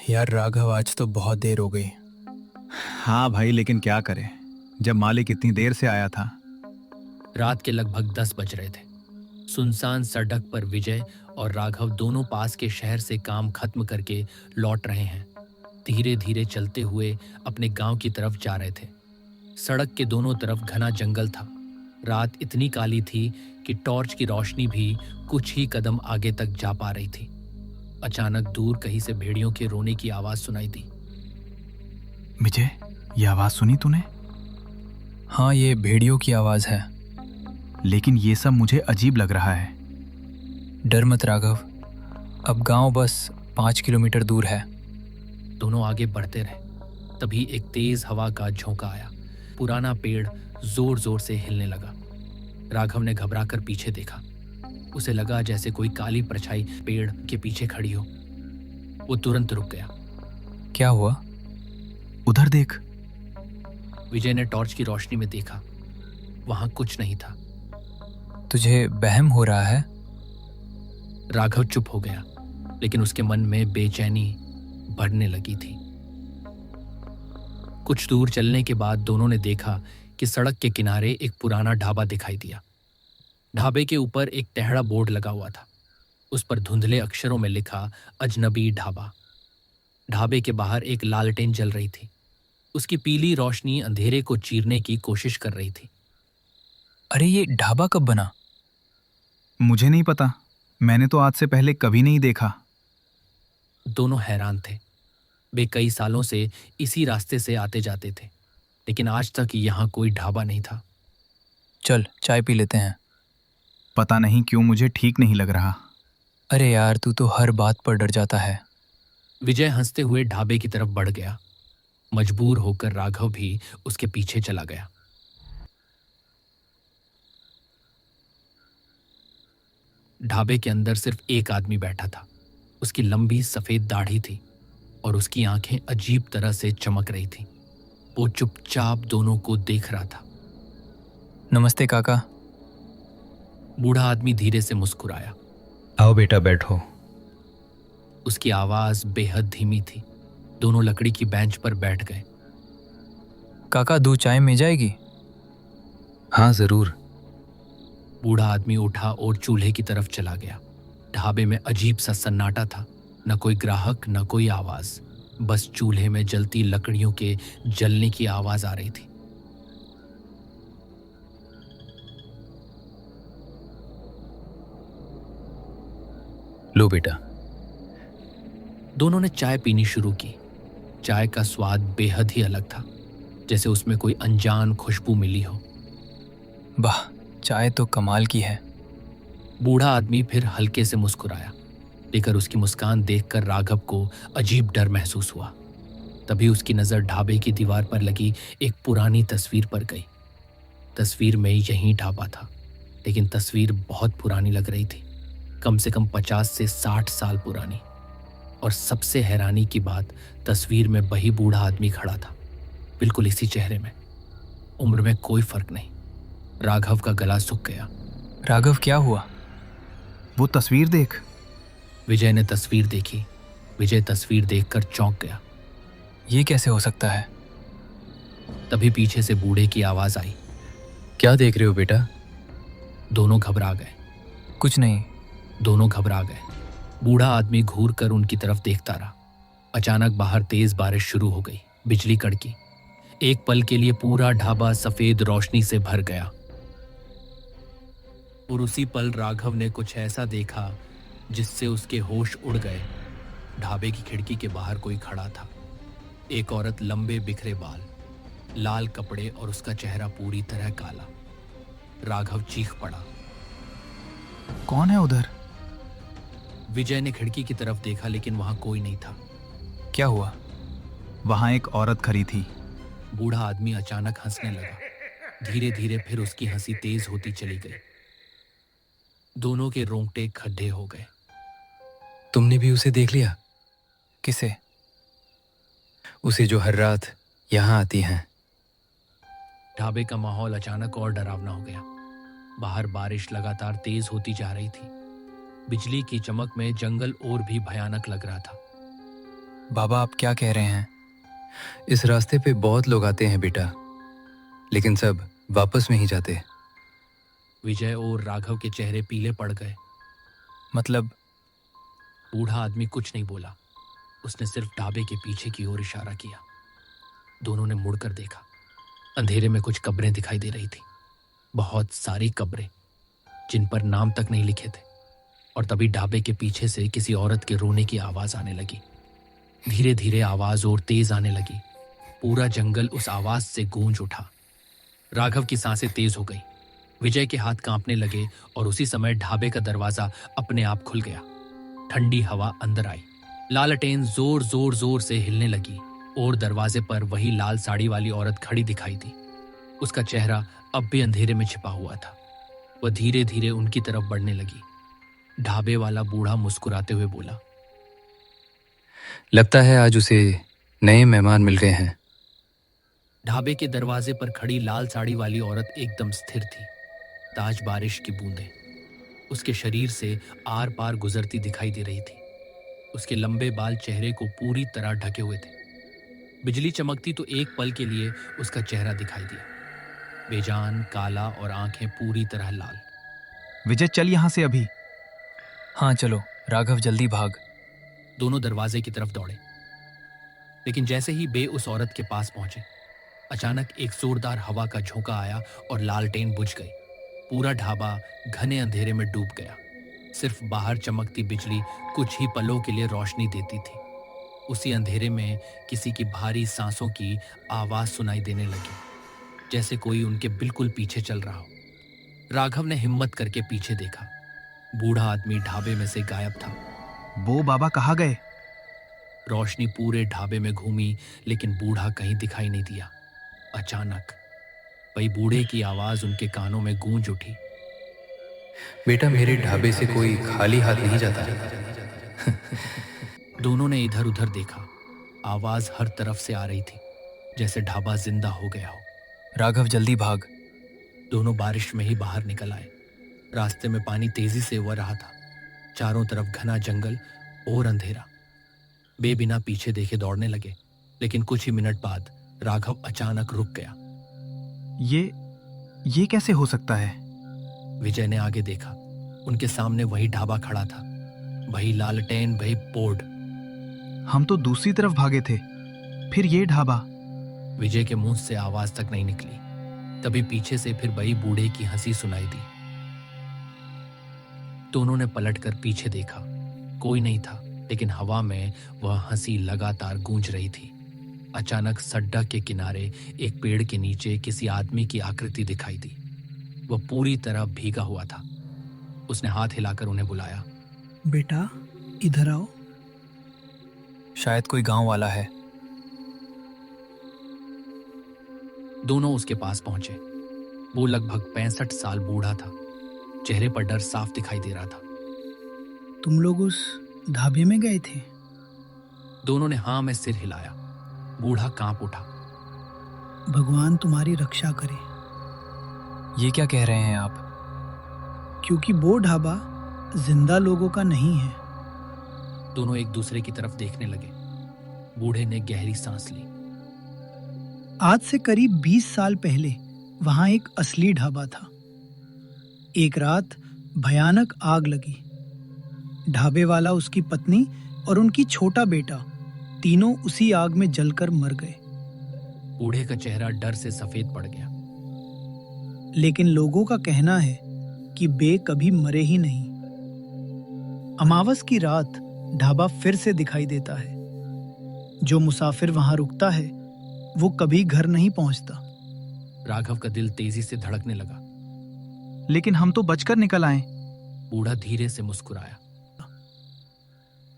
यार राघव, आज तो बहुत देर हो गई। हाँ भाई, लेकिन क्या करें जब मालिक इतनी देर से आया था। रात के लगभग 10 बज रहे थे। सुनसान सड़क पर विजय और राघव दोनों पास के शहर से काम खत्म करके लौट रहे हैं। धीरे धीरे चलते हुए अपने गांव की तरफ जा रहे थे। सड़क के दोनों तरफ घना जंगल था। रात इतनी काली थी कि टॉर्च की रोशनी भी कुछ ही कदम आगे तक जा पा रही थी। अचानक दूर कहीं से भेड़ियों के रोने की आवाज सुनाई दी। विजय, ये आवाज सुनी तूने? हाँ, ये भेड़ियों की आवाज़ है। लेकिन ये सब मुझे अजीब लग रहा है। डर मत राघव, अब गांव बस 5 किलोमीटर दूर है। दोनों आगे बढ़ते रहे। तभी एक तेज हवा का झोंका आया। पुराना पेड़ जोर जोर से हिलने लगा। राघव ने घबराकर पीछे देखा। उसे लगा जैसे कोई काली परछाई पेड़ के पीछे खड़ी हो। वो तुरंत रुक गया। क्या हुआ? उधर देख। विजय ने टॉर्च की रोशनी में देखा। वहां कुछ नहीं था। तुझे वहम हो रहा है? राघव चुप हो गया, लेकिन उसके मन में बेचैनी बढ़ने लगी थी। कुछ दूर चलने के बाद दोनों ने देखा कि सड़क के किनारे एक पुराना ढाबा दिखाई दिया। ढाबे के ऊपर एक टेढ़ा बोर्ड लगा हुआ था। उस पर धुंधले अक्षरों में लिखा अजनबी ढाबा। ढाबे के बाहर एक लालटेन जल रही थी। उसकी पीली रोशनी अंधेरे को चीरने की कोशिश कर रही थी। अरे, ये ढाबा कब बना? मुझे नहीं पता, मैंने तो आज से पहले कभी नहीं देखा। दोनों हैरान थे। वे कई सालों से इसी रास्ते से आते जाते थे, लेकिन आज तक यहाँ कोई ढाबा नहीं था। चल चाय पी लेते हैं। पता नहीं क्यों मुझे ठीक नहीं लग रहा। अरे यार, तू तो हर बात पर डर जाता है। विजय हंसते हुए ढाबे की तरफ बढ़ गया। मजबूर होकर राघव भी उसके पीछे चला गया। ढाबे के अंदर सिर्फ एक आदमी बैठा था। उसकी लंबी सफेद दाढ़ी थी और उसकी आंखें अजीब तरह से चमक रही थीं। वो चुपचाप दोनों को देख रहा था। नमस्ते काका। बूढ़ा आदमी धीरे से मुस्कुराया। आओ बेटा, बैठो। उसकी आवाज बेहद धीमी थी। दोनों लकड़ी की बेंच पर बैठ गए। काका, 2 चाय मिल जाएगी? हाँ ज़रूर। बूढ़ा आदमी उठा और चूल्हे की तरफ चला गया। ढाबे में अजीब सा सन्नाटा था। न कोई ग्राहक, न कोई आवाज। बस चूल्हे में जलती लकड़ियों के जलने की आवाज आ रही थी। लो बेटा। दोनों ने चाय पीनी शुरू की। चाय का स्वाद बेहद ही अलग था, जैसे उसमें कोई अनजान खुशबू मिली हो। वाह, चाय तो कमाल की है। बूढ़ा आदमी फिर हल्के से मुस्कुराया, लेकर उसकी मुस्कान देखकर राघव को अजीब डर महसूस हुआ। तभी उसकी नज़र ढाबे की दीवार पर लगी एक पुरानी तस्वीर पर गई। तस्वीर में यही ढाबा था, लेकिन तस्वीर बहुत पुरानी लग रही थी, कम से कम 50 से 60 साल पुरानी। और सबसे हैरानी की बात, तस्वीर में वही बूढ़ा आदमी खड़ा था, बिल्कुल इसी चेहरे में। उम्र में कोई फर्क नहीं। राघव का गला सूख गया। राघव, क्या हुआ? वो तस्वीर देख। विजय ने तस्वीर देखी। विजय तस्वीर देखकर चौंक गया। ये कैसे हो सकता है? तभी पीछे से बूढ़े की आवाज आई। क्या देख रहे हो बेटा? दोनों घबरा गए। कुछ नहीं। दोनों घबरा गए। बूढ़ा आदमी घूर कर उनकी तरफ देखता रहा। अचानक बाहर तेज बारिश शुरू हो गई। बिजली कड़की। एक पल के लिए पूरा ढाबा सफेद रोशनी से भर गया। और उसी पल राघव ने कुछ ऐसा देखा जिससे उसके होश उड़ गए। ढाबे की खिड़की के बाहर कोई खड़ा था। एक औरत, लंबे बिखरे बाल, लाल कपड़े और उसका चेहरा पूरी तरह काला। राघव चीख पड़ा। कौन है उधर? विजय ने खिड़की की तरफ देखा, लेकिन वहां कोई नहीं था। क्या हुआ? वहां एक औरत खड़ी थी। बूढ़ा आदमी अचानक हंसने लगा। धीरे धीरे फिर उसकी हंसी तेज होती चली गई। दोनों के रोंगटे खड्डे हो गए। तुमने भी उसे देख लिया? किसे? उसे जो हर रात यहाँ आती हैं। ढाबे का माहौल अचानक और डरावना हो गया। बाहर बारिश लगातार तेज होती जा रही थी। बिजली की चमक में जंगल और भी भयानक लग रहा था। बाबा, आप क्या कह रहे हैं? इस रास्ते पे बहुत लोग आते हैं बेटा, लेकिन सब वापस में ही जाते। विजय और राघव के चेहरे पीले पड़ गए। मतलब? बूढ़ा आदमी कुछ नहीं बोला। उसने सिर्फ ढाबे के पीछे की ओर इशारा किया। दोनों ने मुड़कर देखा। अंधेरे में कुछ कब्रें दिखाई दे रही थी, बहुत सारी कब्रें जिन पर नाम तक नहीं लिखे थे। और तभी ढाबे के पीछे से किसी औरत के रोने की आवाज आने लगी। धीरे धीरे आवाज और तेज आने लगी। पूरा जंगल उस आवाज से गूंज उठा। राघव की सांसें तेज हो गई। विजय के हाथ कांपने लगे और उसी समय ढाबे का दरवाजा अपने आप खुल गया। ठंडी हवा अंदर आई। लालटेन जोर जोर जोर से हिलने लगी और दरवाजे पर वही लाल साड़ी वाली औरत खड़ी दिखाई दी। उसका चेहरा अब भी अंधेरे में छिपा हुआ था। वह धीरे धीरे उनकी तरफ बढ़ने लगी। ढाबे वाला बूढ़ा मुस्कुराते हुए बोला, लगता है आज उसे नए मेहमान मिल गए हैं। ढाबे के दरवाजे पर खड़ी लाल साड़ी वाली औरत एकदम स्थिर थी। ताज बारिश की बूंदें उसके शरीर से आर पार गुजरती दिखाई दे रही थी। उसके लंबे बाल चेहरे को पूरी तरह ढके हुए थे। बिजली चमकती तो एक पल के लिए उसका चेहरा दिखाई दिया। बेजान काला और आंखें पूरी तरह लाल। विजय, चल यहाँ से अभी। हाँ चलो राघव, जल्दी भाग। दोनों दरवाजे की तरफ दौड़े, लेकिन जैसे ही बे उस औरत के पास पहुंचे, अचानक एक जोरदार हवा का झोंका आया और लालटेन बुझ गई। पूरा ढाबा घने अंधेरे में डूब गया। सिर्फ बाहर चमकती बिजली कुछ ही पलों के लिए रोशनी देती थी। उसी अंधेरे में किसी की भारी सांसों की आवाज सुनाई देने लगी, जैसे कोई उनके बिल्कुल पीछे चल रहा हो। राघव ने हिम्मत करके पीछे देखा। बूढ़ा आदमी ढाबे में से गायब था। वो बाबा कहाँ गए? रोशनी पूरे ढाबे में घूमी, लेकिन बूढ़ा कहीं दिखाई नहीं दिया। अचानक वही बूढ़े की आवाज उनके कानों में गूंज उठी, बेटा, मेरे ढाबे से कोई खाली हाथ नहीं जाता। दोनों ने इधर उधर देखा। आवाज हर तरफ से आ रही थी, जैसे ढाबा जिंदा हो गया हो। राघव, जल्दी भाग। दोनों बारिश में ही बाहर निकल आए। रास्ते में पानी तेजी से उबर रहा था। चारों तरफ घना जंगल और अंधेरा। बेबिना पीछे देखे दौड़ने लगे, लेकिन कुछ ही मिनट बाद राघव अचानक रुक गया। ये कैसे हो सकता है? विजय ने आगे देखा। उनके सामने वही ढाबा खड़ा था, वही लालटेन, वही बोर्ड। हम तो दूसरी तरफ भागे थे, फिर ये ढाबा। विजय के मुंह से आवाज तक नहीं निकली। तभी पीछे से फिर वही बूढ़े की हंसी सुनाई दी। दोनों ने पलटकर पीछे देखा। कोई नहीं था, लेकिन हवा में वह हंसी लगातार गूंज रही थी। अचानक सड्डा के किनारे एक पेड़ के नीचे किसी आदमी की आकृति दिखाई दी। वह पूरी तरह भीगा हुआ था। उसने हाथ हिलाकर उन्हें बुलाया। बेटा, इधर आओ। शायद कोई गांव वाला है। दोनों उसके पास पहुंचे। वो लगभग 65 साल बूढ़ा था। चेहरे पर डर साफ दिखाई दे रहा था। तुम लोग उस ढाबे में गए थे? दोनों ने हाँ में सिर हिलाया। बूढ़ा कांप उठा। भगवान तुम्हारी रक्षा करे, ये क्या कह रहे हैं आप? क्योंकि वो ढाबा जिंदा लोगों का नहीं है। दोनों एक दूसरे की तरफ देखने लगे। बूढ़े ने गहरी सांस ली। आज से करीब 20 साल पहले वहां एक असली ढाबा था। एक रात भयानक आग लगी। ढाबे वाला, उसकी पत्नी और उनकी छोटा बेटा तीनों उसी आग में जलकर मर गए। बूढ़े का चेहरा डर से सफेद पड़ गया। लेकिन लोगों का कहना है कि बे कभी मरे ही नहीं। अमावस की रात ढाबा फिर से दिखाई देता है। जो मुसाफिर वहां रुकता है वो कभी घर नहीं पहुंचता। राघव का दिल तेजी से धड़कने लगा। लेकिन हम तो बचकर निकल आए। बूढ़ा धीरे से मुस्कुराया।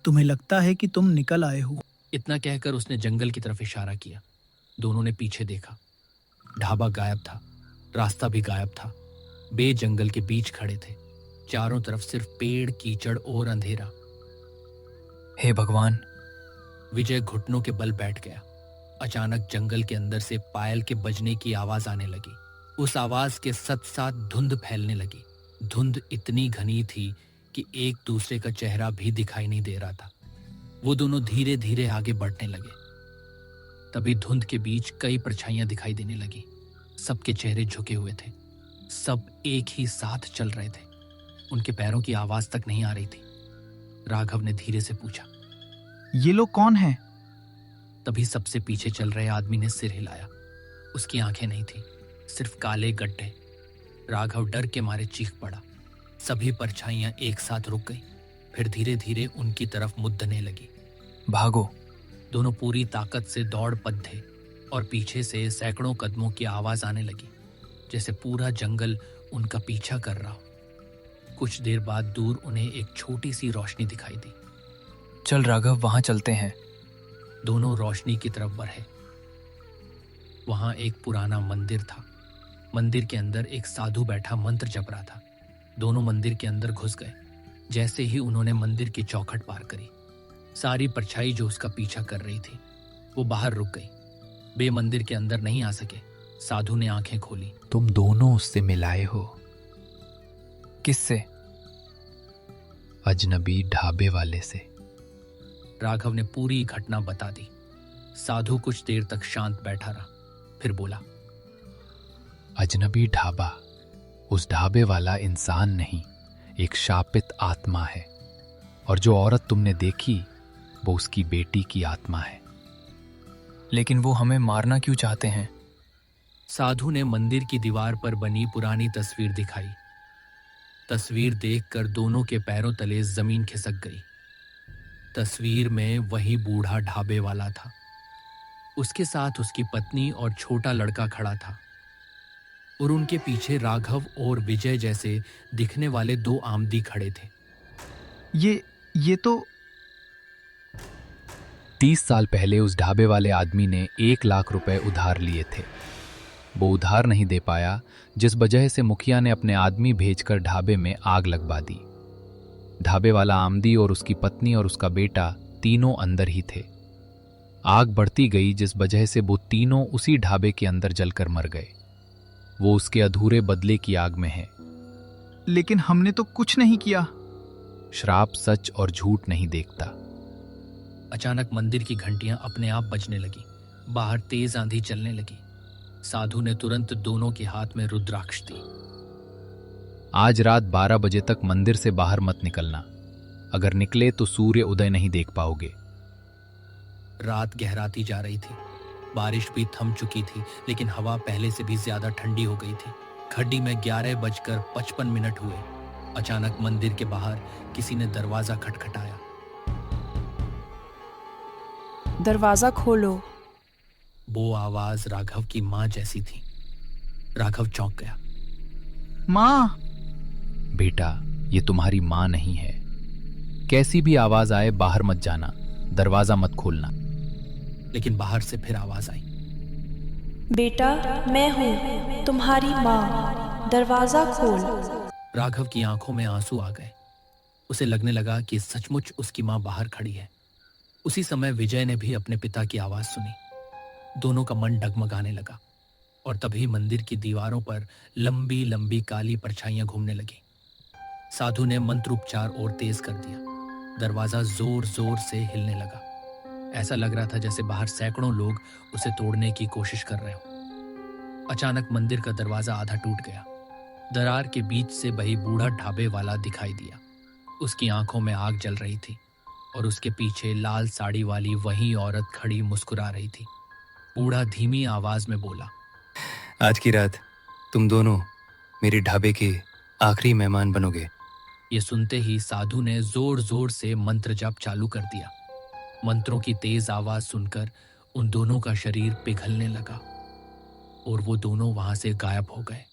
तुम्हें लगता है कि तुम निकल आए हो। इतना कहकर उसने जंगल की तरफ इशारा किया। दोनों ने पीछे देखा। ढाबा गायब था, रास्ता भी गायब था। बे जंगल के बीच खड़े थे। चारों तरफ सिर्फ पेड़, कीचड़ और अंधेरा। हे भगवान! विजय घुटनों के बल बैठ गया। अचानक जंगल के अंदर से पायल के बजने की आवाज आने लगी। उस आवाज के साथ साथ धुंध फैलने लगी। धुंध इतनी घनी थी कि एक दूसरे का चेहरा भी दिखाई नहीं दे रहा था। वो दोनों धीरे धीरे आगे बढ़ने लगे। तभी धुंध के बीच कई परछाइयां दिखाई देने लगी। सबके चेहरे झुके हुए थे। सब एक ही साथ चल रहे थे। उनके पैरों की आवाज तक नहीं आ रही थी। राघव ने धीरे से पूछा, ये लोग कौन हैं? तभी सबसे पीछे चल रहे आदमी ने सिर हिलाया। उसकी आंखें नहीं थी, सिर्फ काले गड्ढे। राघव डर के मारे चीख पड़ा। सभी परछाइयां एक साथ रुक गई, फिर धीरे धीरे उनकी तरफ मुद्दने लगी। भागो। दोनों पूरी ताकत से दौड़ पड़े और पीछे से सैकड़ों कदमों की आवाज आने लगी, जैसे पूरा जंगल उनका पीछा कर रहा हो। कुछ देर बाद दूर उन्हें एक छोटी सी रोशनी दिखाई दी। चल राघव, वहां चलते हैं। दोनों रोशनी की तरफ बढ़े। वहां एक पुराना मंदिर था। मंदिर के अंदर एक साधु बैठा मंत्र जप रहा था। दोनों मंदिर के अंदर घुस गए। जैसे ही उन्होंने मंदिर की चौखट पार करी, सारी परछाई जो उसका पीछा कर रही थी वो बाहर रुक गई। वे मंदिर के अंदर नहीं आ सके। साधु ने आंखें खोली। तुम दोनों उससे मिलाए हो? किससे? अजनबी ढाबे वाले से। राघव ने पूरी घटना बता दी। साधु कुछ देर तक शांत बैठा रहा, फिर बोला, अजनबी ढाबा, उस ढाबे वाला इंसान नहीं, एक शापित आत्मा है। और जो औरत तुमने देखी वो उसकी बेटी की आत्मा है। लेकिन वो हमें मारना क्यों चाहते हैं? साधु ने मंदिर की दीवार पर बनी पुरानी तस्वीर दिखाई। तस्वीर देखकर दोनों के पैरों तले जमीन खिसक गई। तस्वीर में वही बूढ़ा ढाबे वाला था। उसके साथ उसकी पत्नी और छोटा लड़का खड़ा था, और उनके पीछे राघव और विजय जैसे दिखने वाले दो आमदी खड़े थे। ये तो 30 साल पहले उस ढाबे वाले आदमी ने 1 लाख रुपए उधार लिए थे। वो उधार नहीं दे पाया, जिस वजह से मुखिया ने अपने आदमी भेजकर ढाबे में आग लगवा दी। ढाबे वाला आमदी और उसकी पत्नी और उसका बेटा तीनों अंदर ही थे। आग बढ़ती गई, जिस वजह से वो तीनों उसी ढाबे के अंदर जलकर मर गए। वो उसके अधूरे बदले की आग में है। लेकिन हमने तो कुछ नहीं किया। श्राप सच और झूठ नहीं देखता। अचानक मंदिर की घंटियां अपने आप बजने लगी। बाहर तेज आंधी चलने लगी। साधु ने तुरंत दोनों के हाथ में रुद्राक्ष दी। आज रात 12 बजे तक मंदिर से बाहर मत निकलना। अगर निकले तो सूर्य उदय नहीं देख पाओगे। रात गहराती जा रही थी। बारिश भी थम चुकी थी, लेकिन हवा पहले से भी ज्यादा ठंडी हो गई थी। घड़ी में 11:55 हुए। अचानक मंदिर के बाहर किसी ने दरवाजा खटखटाया। दरवाजा खोलो। वो आवाज राघव की मां जैसी थी। राघव चौंक गया। माँ! बेटा, ये तुम्हारी मां नहीं है। कैसी भी आवाज आए बाहर मत जाना, दरवाजा मत खोलना। लेकिन बाहर से फिर आवाज आई। बेटा, मैं हूँ तुम्हारी माँ, दरवाजा खोल। राघव की आंखों में आंसू आ गए। उसे लगने लगा कि सचमुच उसकी मां बाहर खड़ी है। उसी समय विजय ने भी अपने पिता की आवाज सुनी। दोनों का मन डगमगाने लगा, और तभी मंदिर की दीवारों पर लंबी लंबी काली परछाइयां घूमने लगी। साधु ने मंत्रोपचार और तेज कर दिया। दरवाजा जोर जोर से हिलने लगा। ऐसा लग रहा था जैसे बाहर सैकड़ों लोग उसे तोड़ने की कोशिश कर रहे हो। अचानक मंदिर का दरवाजा आधा टूट गया। दरार के बीच से वही बूढ़ा ढाबे वाला दिखाई दिया। उसकी आंखों में आग जल रही थी, और उसके पीछे लाल साड़ी वाली वही औरत खड़ी मुस्कुरा रही थी। बूढ़ा धीमी आवाज में बोला, आज की रात तुम दोनों मेरे ढाबे के आखिरी मेहमान बनोगे। ये सुनते ही साधु ने जोर जोर से मंत्र जाप चालू कर दिया। मंत्रों की तेज आवाज सुनकर उन दोनों का शरीर पिघलने लगा, और वो दोनों वहां से गायब हो गए।